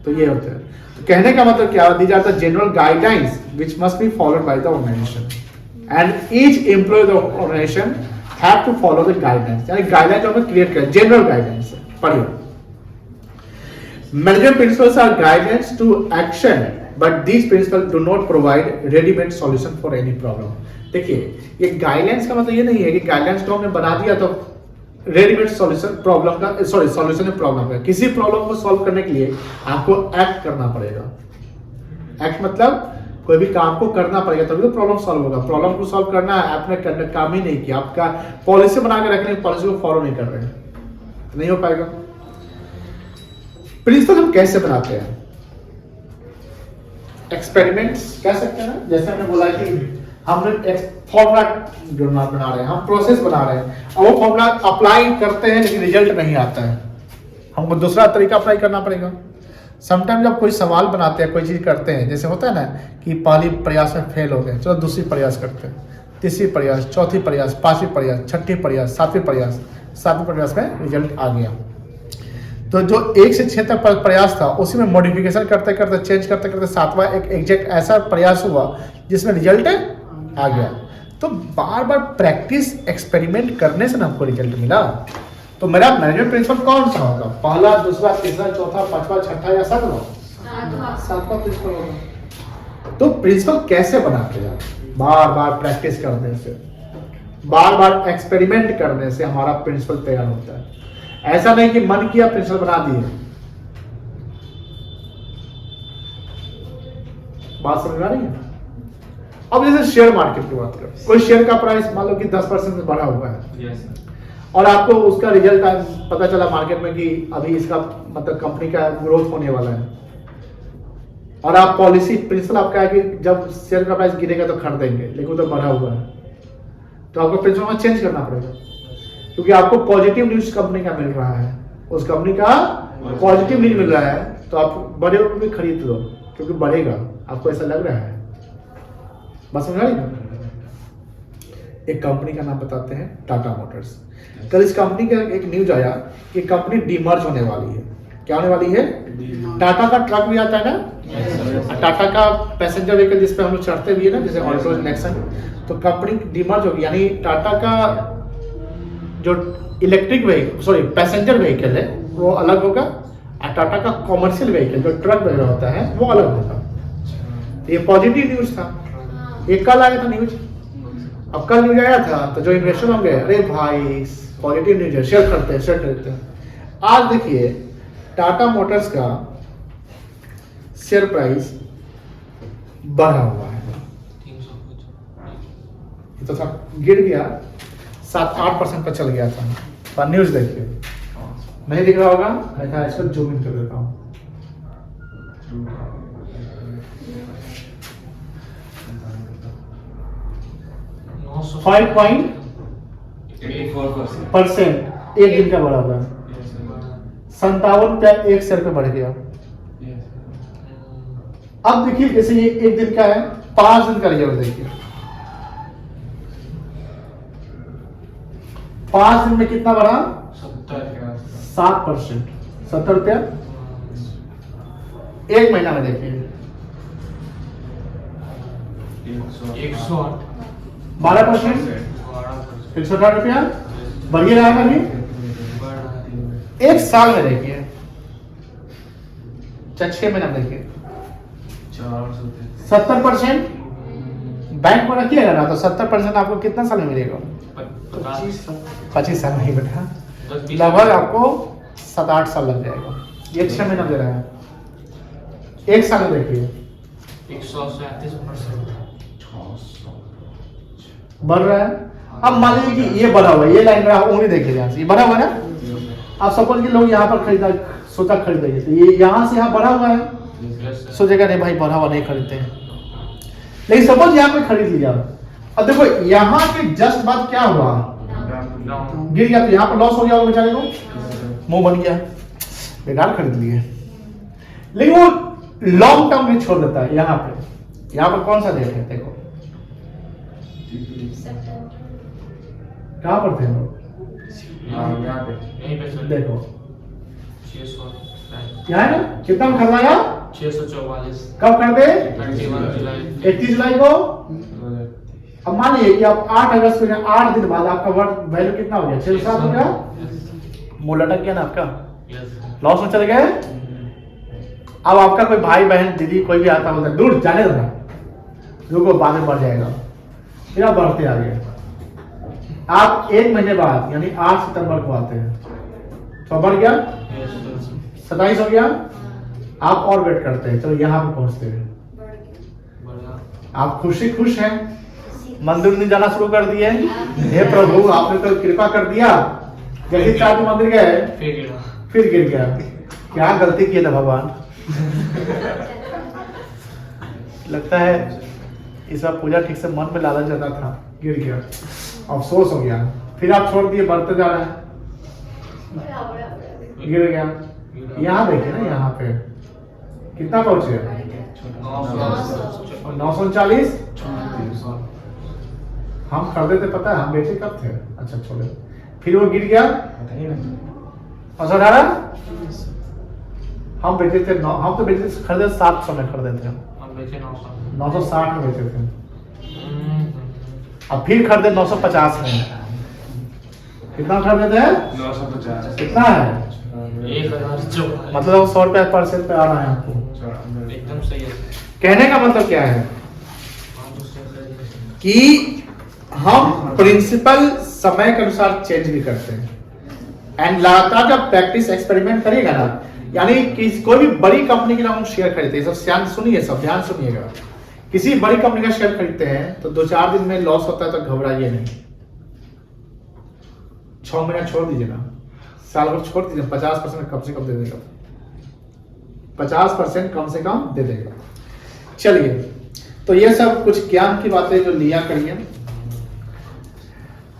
तो ये होता है। तो कहने का मतलब क्या दी जाता है, general guidelines which must be followed by the organisation and each employee the organization have to follow the guidelines. यानी गाइडलाइंस जो हमें क्रिएट करें, जनरल गाइडलाइंस पढ़िए। Management principles are guidelines to action but these principle do not provide readymade solution for any problem. देखिए, ये guidelines का मतलब ये नहीं है कि गाइडलाइंस तो हमने बना दिया तो रेडीमेड सॉल्यूशन प्रॉब्लम का, सॉरी सॉल्यूशन है प्रॉब्लम का। किसी प्रॉब्लम को सॉल्व करने के लिए आपको एक्ट करना पड़ेगा। एक्ट मतलब कोई भी काम को करना पड़ेगा तभी तो प्रॉब्लम सॉल्व होगा। प्रॉब्लम को सॉल्व करना है, आपने करने काम ही नहीं किया, आपका पॉलिसी बना के रखने, पॉलिसी को फॉलो नहीं कर रहे हैं, तो नहीं हो पाएगा। प्रिंसिपल हम कैसे बनाते हैं? एक्सपेरिमेंट्स कह सकते हैं ना, जैसे हमने बोला कि हमने एक फॉर्मूला बना रहे हैं, हम प्रोसेस बना रहे हैं, और वो फॉर्मूला अप्लाई करते हैं लेकिन रिजल्ट नहीं आता है, हमको दूसरा तरीका अप्लाई करना पड़ेगा। समटाइम जब कोई सवाल बनाते हैं, कोई चीज़ करते हैं, जैसे होता है ना कि पहली प्रयास में फेल हो गए, चलो दूसरी प्रयास करते हैं, तीसरी प्रयास, चौथी प्रयास, पांचवी प्रयास, छठी प्रयास, सातवीं प्रयास में रिजल्ट आ गया। तो जो 1 से 6 तक प्रयास था उसी में मॉडिफिकेशन करते करते, चेंज करते करते 7वां एक एग्जैक्ट ऐसा प्रयास हुआ जिसमें रिजल्ट आ गया। तो बार बार प्रैक्टिस, एक्सपेरिमेंट करने से ना हमको रिजल्ट मिला। तो मेरा मैनेजमेंट प्रिंसिपल कौन सा होगा? पहला, दूसरा, तीसरा, चौथा, पांचवा, छठा या सातवां प्रिंसिपल होगा। तो प्रिंसिपल कैसे बनाते हैं? बार बार प्रैक्टिस करने से, बार बार एक्सपेरिमेंट करने से हमारा प्रिंसिपल तैयार होता है। ऐसा नहीं कि मन किया प्रिंसिपल बना दिए। बात समझ आ रही है? अब जैसे शेयर मार्केट की बात करें, कोई शेयर का प्राइस मान लो कि 10% से बढ़ा हुआ है और आपको उसका रिजल्ट पता चला मार्केट में कि अभी इसका मतलब कंपनी का ग्रोथ होने वाला है, और आप पॉलिसी प्रिंसिपल आपका है कि जब शेयर का प्राइस गिरेगा तो खरीदेंगे, लेकिन तो बढ़ा हुआ है, तो आपको प्रिंसिपल में चेंज करना पड़ेगा, क्योंकि आपको पॉजिटिव न्यूज कंपनी का मिल रहा है, उस कंपनी का पॉजिटिव न्यूज मिल रहा है, तो आप बड़े में खरीद लो क्योंकि बढ़ेगा, आपको ऐसा लग रहा है। बस समझ आई ना? एक कंपनी का नाम बताते हैं, टाटा मोटर्स। कल इस कंपनी का एक न्यूज आया कि कंपनी डीमर्ज होने वाली है। क्या होने वाली है? टाटा का ट्रक भी आता है ना, टाटा का पैसेंजर व्हीकल जिसपे हम लोग चढ़ते भी है ना, जैसे ऑल्टो, नेक्सन, तो कंपनी डीमर्ज होगी, यानी टाटा का जो electric vehicle, sorry passenger vehicle है वो अलग होगा, और टाटा का कॉमर्शियल व्हीकल जो ट्रक वगैरह होता है वो अलग होगा। ये पॉजिटिव न्यूज था, ये कल आया था न्यूज। अब कल न्यूज आया था तो जो इन्वेस्टर होंगे, अरे भाई पॉजिटिव न्यूज है, शेयर खरीदते हैं। आज देखिए टाटा मोटर्स का शेयर प्राइस बढ़ा हुआ है, तो सब गिर गया, 7-8% पर चल गया था। पर न्यूज देखिए, नहीं दिख रहा होगा, मैं इसको जूम इन कर देता हूँ। %5.84% एक दिन का बढ़ा हुआ है, 57 रुपया एक शेयर पे बढ़ गया। अब देखिए जैसे ये एक दिन का है, 5 दिन का रिजल्ट देखिए, 5 दिन में कितना बढ़ा? 7%, 70 रुपया। एक महीना में देखिए 12%, 118 रुपया बढ़िया रहेगा नहीं। एक साल में देखिए, 6 महीना में देखिए 70%। बैंक में रखिएगा ना तो 70% आपको कितना साल में मिलेगा? 25 साल नहीं बेटा, लगभग आपको 7-8 साल लग जाएगा। ये 6 महीना दे रहा है, एक साल में देखिए 137% बढ़ रहा है। अब मान लीजिए कि ये बढ़ा हुआ है, ये लाइन रहा, उंगली देखिए यहाँ से, ये बढ़ा हुआ है ना। अब सपोज कि लोग यहाँ पर खरीदा, सोचा खरीदेंगे, तो ये यहाँ से यहाँ बढ़ा हुआ है, सोचेगा नहीं भाई बढ़ा हुआ नहीं खरीदते हैं, लेकिन सपोज यहाँ पे खरीद लिया। अब देखो यहाँ के जस्ट बाद क्या हुआ, गिर गया, तो यहाँ पर लॉस हो गया बेचारे को, मुंह बन गया, बेकार खरीद लिए। लेकिन वो लॉन्ग टर्म में छोड़ देता है। यहाँ पर कौन सा डेट है? देखो कहाँ पर थे लोग, देखो यहाँ है ना, कितना में खरीदाया? 644। कब कर दे? 31 जुलाई को। अब मान लीजिए कि आप 8 अगस्त में, 8 दिन बाद आपका वर्थ वैल्यू कितना हो गया? 6-7 हो गया, मुंह लटक गया ना आपका, लॉस में चले गए। अब आपका कोई भाई बहन दीदी कोई भी आता होता है, दूर जाने देना, रुको बाद में बढ़ जाएगा, फिर आप बढ़ते आ गए। आप 1 महीने बाद यानी 8 सितंबर को आते हैं, तो बढ़ गया 27 हो गया। आप और वेट करते हैं, चलो यहाँ पे पहुंचते हैं, आप खुश हैं, मंदिर में जाना शुरू कर दिए। हे प्रभु आपने तो कृपा कर दिया, जैसे चार मंदिर गए फिर गिर गया, क्या गलती की था भगवान। लगता है इस बार पूजा ठीक से मन में लालच जाता था, गिर गया, अफसोस हो गया, फिर आप छोड़ दिए, बढ़ते जा रहे हैं, गिर गया। यहाँ देखिए ना, यहाँ पे कितना पहुंचे? 900 और 940 हम खरीदे थे, पता है हम बेचे कब थे? अच्छा छोड़े, फिर वो गिर गया 18 हम बेचे थे हम तो बेचे खरीदे 700 में खरीदे थे, हम बेचे 900 960 में बेचे थे, अब फिर खरीदे 950 में। कितना खरीदे थे? 950। कितना है? 1000 मतलब 100 रुपए पर सेट पे आ रहा है आपको। एकदम सही है। कहने का मतलब क्या है कि हम प्रिंसिपल समय के अनुसार चेंज भी करते हैं, एंड लगातार जब प्रैक्टिस एक्सपेरिमेंट करिएगा ना, यानी कि कोई भी बड़ी कंपनी के नाम शेयर खरीदते हैं, सब ध्यान सुनिए, सब ध्यान सुनिएगा, किसी बड़ी कंपनी का शेयर खरीदते हैं तो 2-4 दिन में लॉस होता है तो घबराइए नहीं, 6 महीना छोड़ दीजिए ना, साल भर छोड़ दीजिए, 50% कम से कम दे देगा, 50% कम से कम दे देगा। चलिए, तो ये सब कुछ ज्ञान की बातें जो लिया करिए,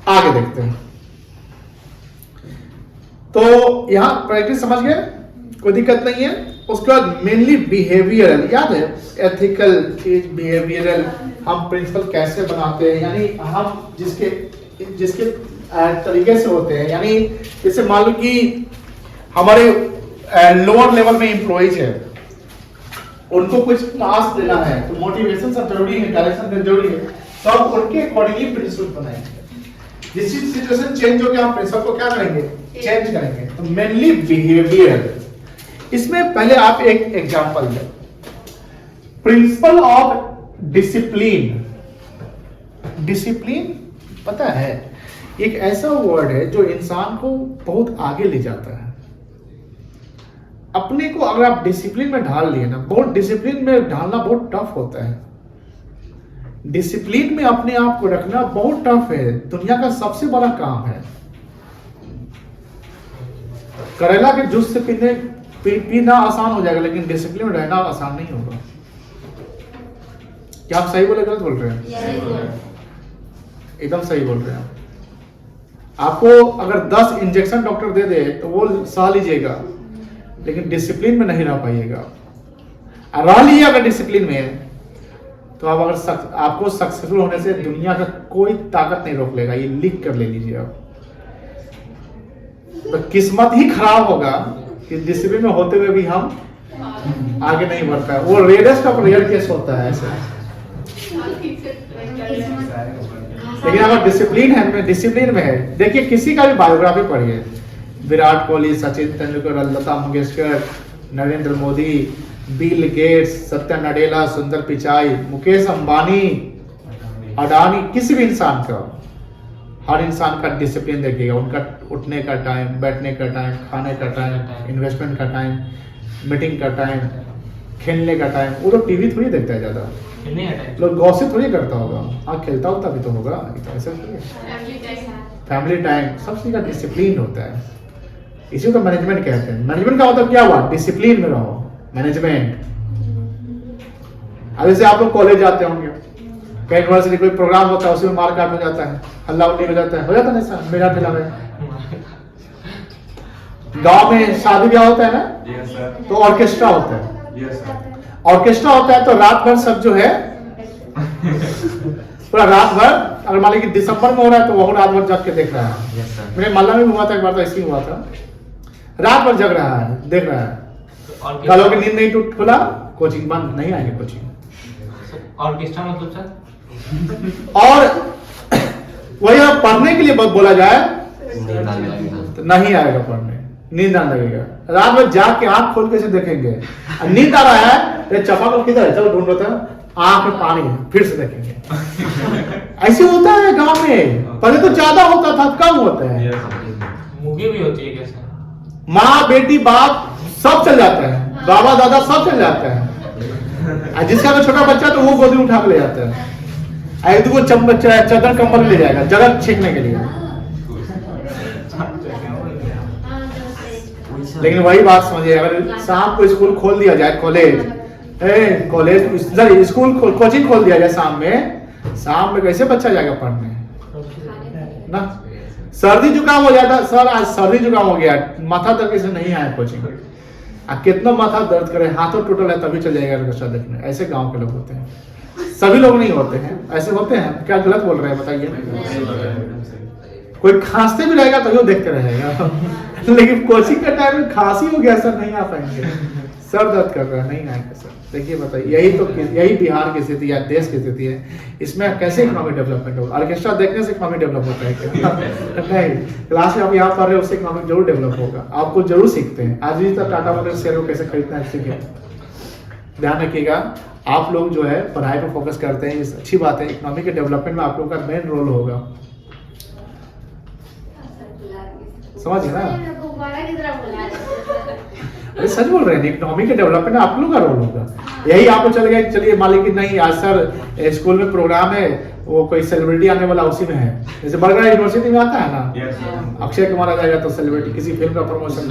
आगे देखते हैं। तो यहां प्रैक्टिस समझ गए, कोई दिक्कत नहीं है। उसके बाद मेनली बिहेवियरल, याद है एथिकल चीज, बिहेवियरल हम प्रिंसिपल कैसे बनाते हैं, यानी हम जिसके तरीके से होते हैं, यानी जैसे मान लो कि हमारे लोअर लेवल में एम्प्लॉइज है, उनको कुछ टास्क देना है तो मोटिवेशन सब जरूरी है, डायरेक्शन जरूरी है, सब उनके अकॉर्डिंगली प्रिंसिपल बनाएंगे। जिस सिचुएशन चेंज हो गया हम प्रिंसिपल को क्या करेंगे? चेंज करेंगे। तो मेनली बिहेवियर, इसमें पहले आप एक एग्जांपल दें, प्रिंसिपल ऑफ डिसिप्लिन। डिसिप्लिन पता है एक ऐसा वर्ड है जो इंसान को बहुत आगे ले जाता है। अपने को अगर आप डिसिप्लिन में ढाल लिए ना, बहुत डिसिप्लिन में ढालना बहुत टफ होता है, डिसिप्लिन में अपने आप को रखना बहुत टफ है, दुनिया का सबसे बड़ा काम है। करेला के जूस से पीना आसान हो जाएगा, लेकिन डिसिप्लिन में रहना आसान नहीं होगा। क्या आप सही बोले गलत बोल रहे हैं? एकदम सही बोल रहे हैं। आपको अगर 10 इंजेक्शन डॉक्टर दे दे तो वो सह लीजिएगा, लेकिन डिसिप्लिन में नहीं रह पाइएगा। रह लिए अगर डिसिप्लिन में तो आप अगर आपको सक्सेसफुल होने से दुनिया का कोई ताकत नहीं रोक लेगा, ये लिख कर ले लीजिए आप। तो किस्मत ही खराब होगा कि डिसिप्लिन में होते हुए भी हम आगे नहीं बढ़ पाए। वो रेयरेस्ट ऑफ रेयर केस होता है ऐसे। लेकिन अगर डिसिप्लिन है, डिसिप्लिन में है, देखिए किसी का भी बायोग्राफी पढ़िए, विराट कोहली, सचिन तेंदुलकर, लता मंगेशकर, नरेंद्र मोदी, बिल गेट्स, सत्या नडेला, सुंदर पिचाई, मुकेश अंबानी, अडानी, किसी भी इंसान का, हर इंसान का डिसिप्लिन देखिएगा। उनका उठने का टाइम, बैठने का टाइम, खाने का टाइम, इन्वेस्टमेंट का टाइम, मीटिंग का टाइम, खेलने का टाइम। वो तो टीवी थोड़ी देखता है ज्यादा, लोग गॉसिप थोड़ी करता होगा, हाँ खेलता होता भी तो होगा, ऐसा फैमिली टाइम, सब चीज का डिसिप्लिन होता है। इसी को मैनेजमेंट कहते हैं। मैनेजमेंट का मतलब क्या हुआ? डिसिप्लिन में रहो, मैनेजमेंट। अब जैसे आप लोग कॉलेज जाते होंगे, कहीं यूनिवर्सिटी कोई प्रोग्राम होता है, उसमें मार काट हो जाता है, हल्ला उल्ली हो जाता है ना सर, मेरा ठेला में। गांव में शादी ब्याह होता है ना, तो ऑर्केस्ट्रा होता है। ऑर्केस्ट्रा होता है तो रात भर सब जो है पूरा रात भर, अगर मान लीजिए दिसंबर में हो रहा है तो वो रात भर जग के देख रहा है। मेरे माला में हुआ था एक बार, तो ऐसे ही हुआ था, रात भर जग रहा है, देख रहा है। कल की नींद नहीं टूट खुला, कोचिंग बंद, नहीं आएंगे कोचिंग। ऑर्केस्ट्रा मतलब सर, और वही आप पढ़ने के लिए बोला जाए तो नहीं आएगा पढ़ने, नींद आने लगेगा। रात भर जाग के आंख खोल के से देखेंगे, नींद आ रहा है, चपाकल किधर है, चलो ढूंढ रहा था, आंख में पानी है, फिर से देखेंगे। ऐसे होता है गांव में, पहले तो ज्यादा होता था, कम होता है। मूवी भी होती है कैसे? माँ बेटी बाप सब चल जाता है, बाबा दादा सब चल जाता है। जिसका तो छोटा बच्चा तो वो गोदी उठा के ले जाता है, एक दो चादर कंबल ले जाएगा जगह छींकने के लिए। लेकिन वही बात समझिए, अगर शाम को स्कूल खोल दिया जाए, कॉलेज स्कूल कोचिंग खोल दिया जाए शाम में कैसे बच्चा जाएगा पढ़ने ना? सर्दी जुकाम हो जाता, सर आज सर्दी जुकाम हो गया, माथा तक से नहीं आया कोचिंग, कितना माथा दर्द करे, हाथों टूटल है तभी चल जाएगा ऑर्केस्ट्रा देखने। ऐसे गांव के लोग होते हैं, सभी लोग नहीं होते हैं, ऐसे होते हैं। क्या गलत बोल रहे हैं बताइए? कोई खांसते भी रहेगा तो वो देखते रहेगा लेकिन कोचिंग का टाइम में खांसी हो गया सर नहीं आ पाएंगे, सर दर्द कर रहा है नहीं आएंगे सर। देखिए बताइए, यही बिहार की स्थिति या देश की स्थिति है। इसमें कैसे इकोनॉमिक डेवलपमेंट होगा? ऑर्केस्ट्रा देखने से इकोनॉमिक डेवलप होता है क्या? नहीं, क्लास में आप यहाँ पढ़ रहे हो उससे इकोनॉमिक जरूर डेवलप होगा, आपको जरूर सीखते हैं। आज भी तक टाटा मोटर्स शेयर को कैसे खरीदना है सीखे। ध्यान रखिएगा, आप लोग जो है पढ़ाई पर फोकस करते हैं, इस अच्छी बात है। इकोनॉमिक के डेवलपमेंट में आप लोगों का मेन रोल होगा, समझिए ना? गुब्बारा की तरह बुला रहे थे। अरे सच बोल रहे हैं, इकोनॉमी के डेवलपमेंट में आप लोग का रोल होगा। यही आपको चल गया, चलिए मालिक की नहीं आज सर स्कूल में प्रोग्राम है, वो कोई सेलिब्रिटी आने वाला उसी में है। जैसे बरगढ़ यूनिवर्सिटी में आता है ना, अक्षय कुमार आ जाएगा तो सेलिब्रिटी किसी फिल्म का प्रमोशन।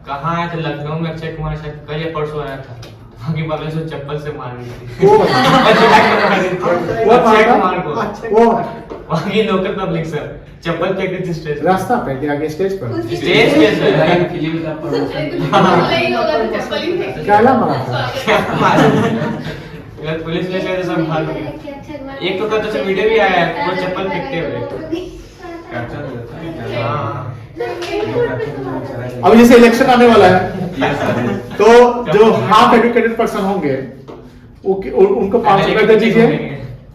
कहाँ आया था? लखनऊ में अक्षय कुमार शायद कल या परसों आया था, वहाँ की पब्लिक को चप्पल से मार दी थी। वो अक्षय कुमार को, वो वहाँ की लोकल पब्लिक सर चप्पल फेंक दी थी स्टेज रास्ता पे के आगे स्टेज पर, स्टेज पे सर। नहीं होगा तो चप्पल ही फेंक क्या मारा था? अगर पुलिस ले जाए तो सब भाग गए। एक तो तो वीडियो भी आया है वो चप्पल फेंकते हुए। हाँ। अब जैसे इलेक्शन आने वाला है तो जो हाफ एजुकेटेड पर्सन होंगे उनको 500 रुपए दे दीजिए,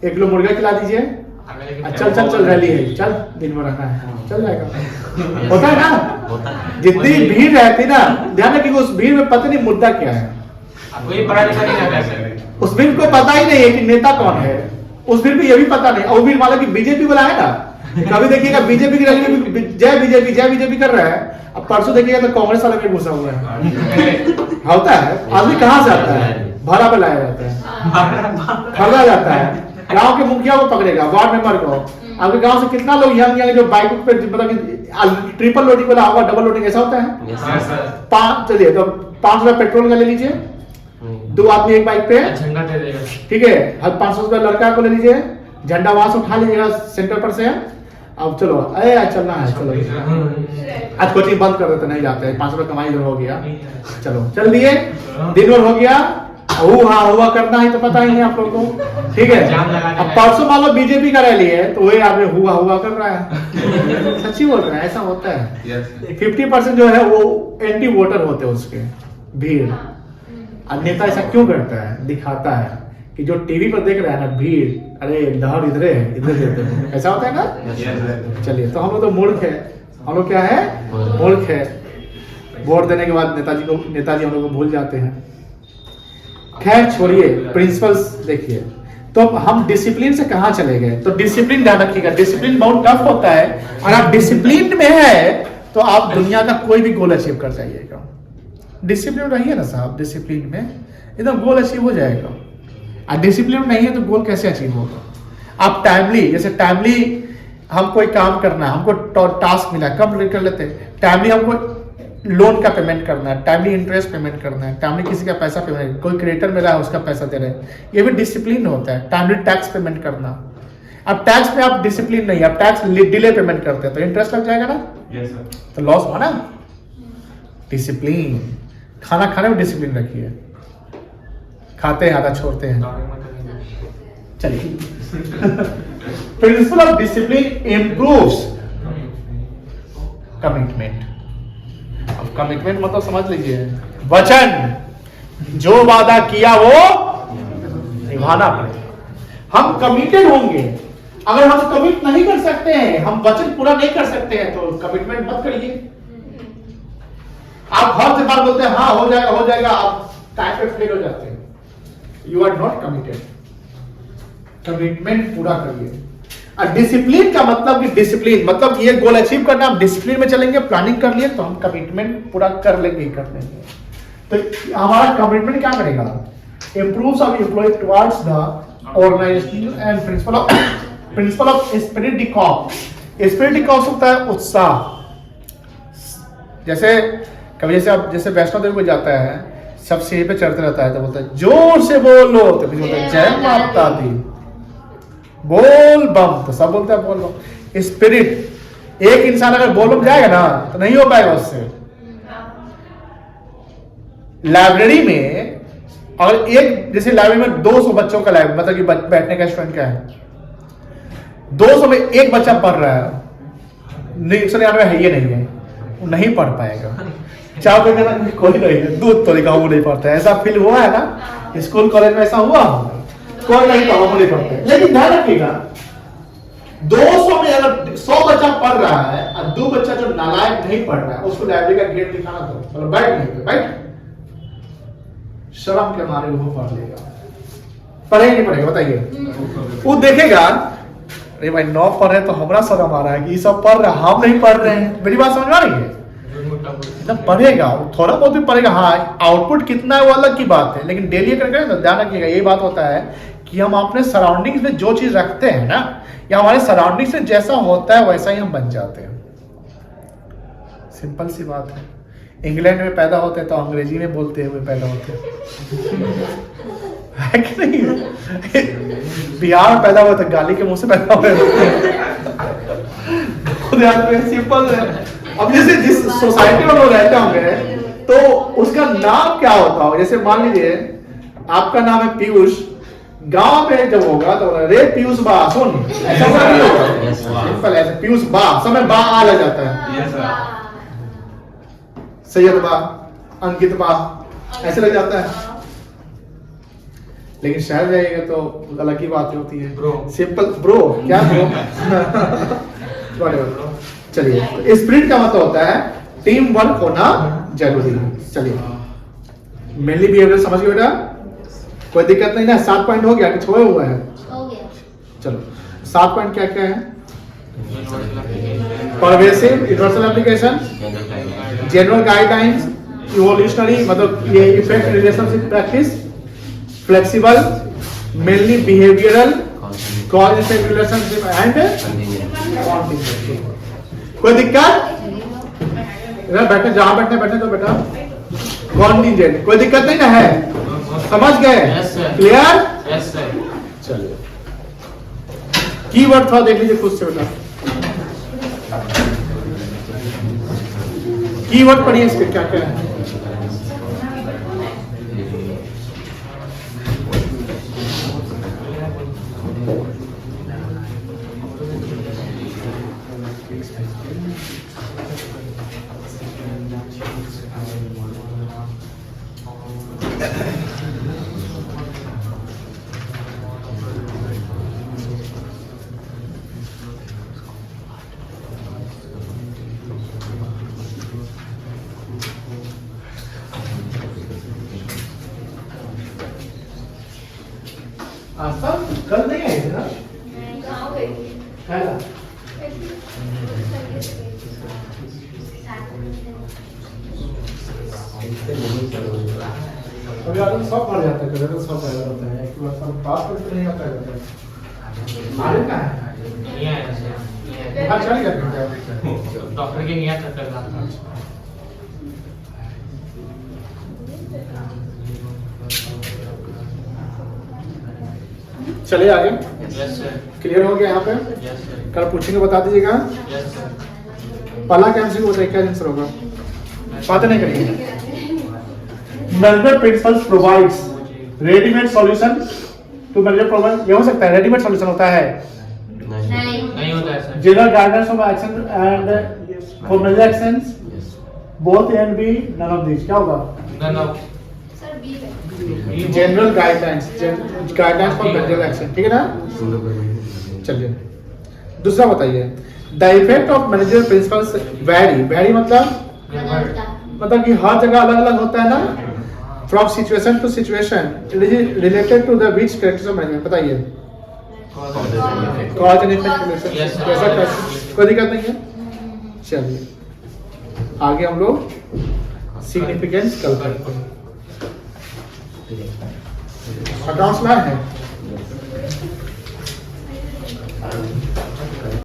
1 किलो मुर्गा खिला दीजिए। चल चल चल रैली है, चल दिन में रहना है, चल जाएगा। होता है ना, जितनी भीड़ रहती ना, ध्यान रखिए उस भीड़ में पता नहीं मुद्दा क्या है, कोई पढ़ा लिखा नहीं रहता है, उस भीड़ को पता ही नहीं है कि नेता कौन है, उस भीड़ को ये भी पता नहीं। और भीड़ वाला की बीजेपी वाला है ना, कभी देखिएगा बीजेपी की रैली में जय बीजेपी कर रहा है, अब परसों देखिएगा तो कांग्रेस वाला में घुसा हुआ है। होता है, आदमी कहाँ से आता है? भाड़ा पे लाया जाता है, खरीदा जाता है। गांव के मुखिया को पकड़ेगा, वार्ड मेंबर को। आपके गांव से कितना लोग यंग जो बाइक पे मतलब ट्रिपल लोडिंग वाला होगा, डबल लोडिंग ऐसा होता है। चलिए तो 5 रुपए पेट्रोल का ले लीजिए, 2 आदमी एक बाइक पे, झंडा दे देगा, ठीक है। 500 रुपए लड़का को ले लीजिए, झंडा वहां से उठा लीजिएगा सेंटर पर से। अब चलो आज चलना है, चलो आज कोचिंग बंद कर देते, नहीं जाते हैं, 5 रुपए कमाई इधर हो गया, चलो चल दिए, दिन भर हो गया। हुआ करना ही तो पता ही नहीं आप लोगों को, ठीक है। अब परसों मान लो बीजेपी का रैली है तो वही आपने हुआ कर रहा है। सच्ची बोल रहे हैं, ऐसा होता है। 50% जो है वो एंटी वोटर होते हैं उसके भीड़। अब नेता ऐसा क्यों करता है? दिखाता है कि जो टीवी पर देख रहा है ना भीड़, अरे लहर इधर है, इधर देते हैं, ऐसा होता है ना। चलिए तो हम लोग तो मूर्ख है, हम लोग क्या है? मूर्ख है। वोट देने के बाद नेताजी हम लोग को भूल जाते हैं। खैर छोड़िए, प्रिंसिपल्स देखिए। तो हम डिसिप्लिन से कहां चले गए? तो डिसिप्लिन ध्यान रखिएगा, डिसिप्लिन बहुत टफ होता है। अगर आप डिसिप्लिन में है तो आप दुनिया का कोई भी गोल अचीव कर जाइएगा। डिसिप्लिन रहिए ना साहब, डिसिप्लिन में एकदम गोल अचीव हो जाएगा। और डिसिप्लिन नहीं है तो गोल कैसे अचीव होगा? आप टाइमली, जैसे टाइमली हम कोई काम करना है, हमको टास्क मिला, कब कर लेते हैं? टाइमली हमको लोन का पेमेंट करना है, टाइमली इंटरेस्ट पेमेंट करना है, टाइमली किसी का पैसा पेमेंट, कोई क्रिएटर मिला है उसका पैसा दे रहे हैं, ये भी डिसिप्लिन होता है। टाइमली टैक्स पेमेंट करना। अब टैक्स में आप डिसिप्लिन नहीं, आप टैक्स डिले पेमेंट करते हैं तो इंटरेस्ट लग जाएगा ना, तो लॉस हुआ ना। डिसिप्लिन, खाना खाने में डिसिप्लिन रखिए, खाते हैं आधा छोड़ते हैं। चलिए principle of discipline improves commitment. अब कमिटमेंट मतलब समझ लीजिए, वचन, जो वादा किया वो निभाना पड़ेगा। हम कमिटेड होंगे। अगर हम कमिट नहीं कर सकते हैं, हम वचन पूरा नहीं कर सकते हैं तो कमिटमेंट मत करिए। आप हर से बार बोलते हैं हाँ हो जाएगा, आप टाइम पे फेल हो जाते हैं। You are not committed. Commitment पूरा करिए। डिसिप्लिन का मतलब कि डिसिप्लिन मतलब ये गोल अचीव करना, आप डिसिप्लिन में चलेंगे, प्लानिंग कर लिए तो हम कमिटमेंट पूरा कर लेंगे। तो हमारा कमिटमेंट क्या करेगा? Improves our employ towards the organisation and principle of spirit de corps. Spirit de corps होता है उत्साह। जैसे कभी जैसे वैष्णो देवी को जाता है, सब सीढ़ी पे चढ़ते रहता है तो बोलता है जोर से बोलो, तो फिर बोलता है जय माता दी, बोल बम, तो सब बोलते हैं बोल बम। स्पिरिट, एक इंसान अगर बोल बम जाएगा ना तो नहीं हो पाएगा उससे। लाइब्रेरी में अगर एक, जैसे लाइब्रेरी में 200 बच्चों का लाइब्रेरी, मतलब कि बैठने का स्टूडेंट क्या है, 200 में एक बच्चा पढ़ रहा है, 199 है, ये नहीं है, वो नहीं पढ़ पाएगा। चार कोई नहीं है, दूध तो लिखा वो नहीं पढ़ता है, ऐसा फील हुआ है ना, स्कूल कॉलेज में ऐसा हुआ, कोई नहीं पढ़ा, वो नहीं पढ़ते। लेकिन ध्यान रखिएगा, 200 में अगर 100 बच्चा पढ़ रहा है और 2 बच्चा जो नालायक नहीं पढ़ रहा है, उसको लाइब्रेरी का गेट दिखाना दो, मतलब बैठ नहीं, बैठ, शर्म के मारे वो पढ़ लेगा, पढ़ेगा नहीं पढ़ेगा बताइए? वो देखेगा, अरे भाई 9 पढ़ रहे तो हमारा शर्म आ रहा है कि ये सब पढ़ रहे हैं, हम नहीं पढ़ रहे हैं। मेरी बात समझ में आ रही है? जब पढ़ेगा थोड़ा बहुत भी पढ़ेगा, हाँ आउटपुट कितना है वो अलग की बात है, लेकिन डेली करके तो ध्यान रखिएगा, यही बात होता है कि हम अपने सराउंडिंग्स में जो चीज रखते हैं ना, या हमारे सराउंडिंग्स में जैसा होता है वैसा ही हम बन जाते हैं। सिंपल सी बात है। इंग्लैंड में पैदा होते हैं तो अंग्रेजी में बोलते हुए पैदा होते हैं, है कि नहीं? बिहार में पैदा हुए तो गाली के मुंह से पैदा हुए। सिंपल है। अब जैसे जिस सोसाइटी में लोग रहते होंगे तो उसका नाम क्या होता होगा, जैसे मान लीजिए आपका नाम है पीयूष, गांव में जब होगा तो रे पीयूष बा सुन, ऐसा नहीं होगा, सिंपल ऐसे पीयूष बा, समय बा आ लग जाता है, सैयद बा, अंकित बा, ऐसे लग जाता है। लेकिन शहर जाइएगा तो अलग ही बातें होती है, ब्रो, सिंपल ब्रो, क्या ब्रो। चलिए, स्प्रिट का मतलब होता है टीम वर्क होना जरूरी है। चलिए, मेनली बिहेवियर समझ गए बेटा, कोई दिक्कत नहीं ना? 7 पॉइंट हो गया कि छोड़े हुआ है? हो गया। चलो, 7 पॉइंट क्या क्या है? Pervasive universal application, general guidelines, evolutionary मतलब ये effect relationship practice, flexible, mainly behavioural, cause effect relationship and continuity. कोई दिक्कत? बैठे, जहां बैठने तो बेटा कॉन्टिजेंट, कोई दिक्कत नहीं ना है? समझ गए? क्लियर? Yes sir. चलिए, कीवर्ड थोड़ा देख लीजिए खुद से बेटा, कीवर्ड पढ़िए इसके क्या क्या है। आस्था कल नहीं आई थी ना? कहाँ गई थी? है ना? अभी आदमी सब पढ़ जाता है, तो सब पढ़ जाता है, एक बार सब पास करके नहीं आता है। आगे कहाँ है? नहीं आया सर। बाहर चल गया डॉक्टर के नियत कर रहा था। चलिए आगे। Yes sir. क्लियर हो गया यहाँ पे? Yes sir. कल पूछेंगे बता दीजिएगा। Yes sir. पहला क्या आंसर होता है, क्या आंसर होगा? बात नहीं करेंगे। Management principles provides readymade solution to manager problem. ये हो सकता है रेडीमेड सॉल्यूशन होता है? नहीं होता है sir. General guidance of action and for manager actions both A and B, none of this. क्या होगा? None of. सर बी है। General guidelines, guidelines for manager action, ठीक है ना? चलिए, दूसरा बताइए, the effect of manager principles vary. Vary मतलब कि हर जगह अलग अलग होता है ना, from situation to situation, related to the which characters of management. बताइए, कॉज एंड इफेक्ट रिलेशन, ऐसा कैसे? कोई दिक्कत नहीं है। चलिए आगे हम लोग सिग्निफिकेंस कल करते हैं। अकाउंट्स में है